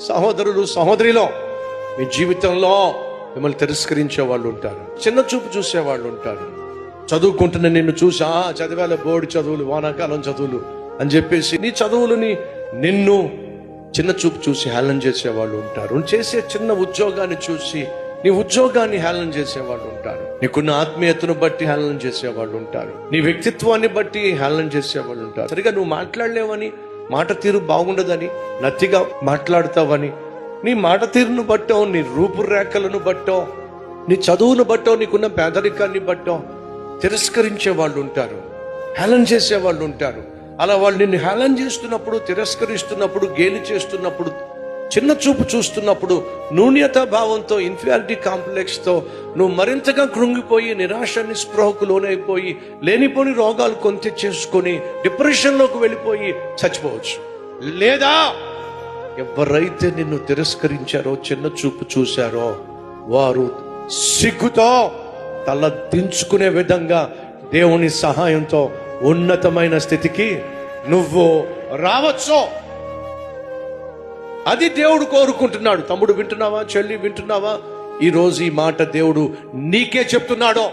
సహోదరులు సహోదరిలో మీ జీవితంలో మిమ్మల్ని తిరస్కరించే వాళ్ళు ఉంటారు, చిన్న చూపు చూసే వాళ్ళు ఉంటారు. చదువుకుంటున్న నిన్ను చూసా చదివేల బోర్డు చదువులు, వానాకాలం చదువులు అని చెప్పేసి నీ చదువులని నిన్ను చిన్న చూపు చూసి హేళన చేసేవాళ్ళు ఉంటారు. నువ్వు చేసే చిన్న ఉద్యోగాన్ని చూసి నీ ఉద్యోగాన్ని హేళన చేసేవాళ్ళు ఉంటారు. నీకున్న ఆత్మీయతను బట్టి హేళన చేసేవాళ్ళు ఉంటారు. నీ వ్యక్తిత్వాన్ని బట్టి హేళన చేసేవాళ్ళు ఉంటారు. సరిగా నువ్వు మాట్లాడలేవని, మాట తీరు బాగుండదని, నత్తిగా మాట్లాడతావని, నీ మాట తీరును బట్టో, నీ రూపురేఖలను బట్టో, నీ చదువును బట్టో, నీకున్న పేదరికాన్ని బట్టో తిరస్కరించే వాళ్ళు ఉంటారు, హేళన చేసే వాళ్ళు ఉంటారు. అలా వాళ్ళు నిన్ను హేళన చేస్తున్నప్పుడు, తిరస్కరిస్తున్నప్పుడు, గేలి చేస్తున్నప్పుడు, చిన్న చూపు చూస్తున్నప్పుడు, న్యూన్యతా భావంతో, ఇన్ఫీరియారిటీ కాంప్లెక్స్తో నువ్వు మరింతగా కృంగిపోయి నిరాశ నిస్పృహకు లోనైపోయి లేనిపోని రోగాలు కొని చేసుకొని డిప్రెషన్లోకి వెళ్ళిపోయి చచ్చిపోవచ్చు. లేదా ఎవరైతే నిన్ను తిరస్కరించారో, చిన్న చూపు చూశారో, వారు సిగ్గుతో తల దించుకునే విధంగా దేవుని సహాయంతో ఉన్నతమైన స్థితికి నువ్వు రావచ్చు. అది దేవుడు కోరుకుంటున్నాడు. తమ్ముడు వింటున్నావా? చెల్లి వింటున్నావా? ఈరోజు ఈ మాట దేవుడు నీకే చెప్తున్నాడు.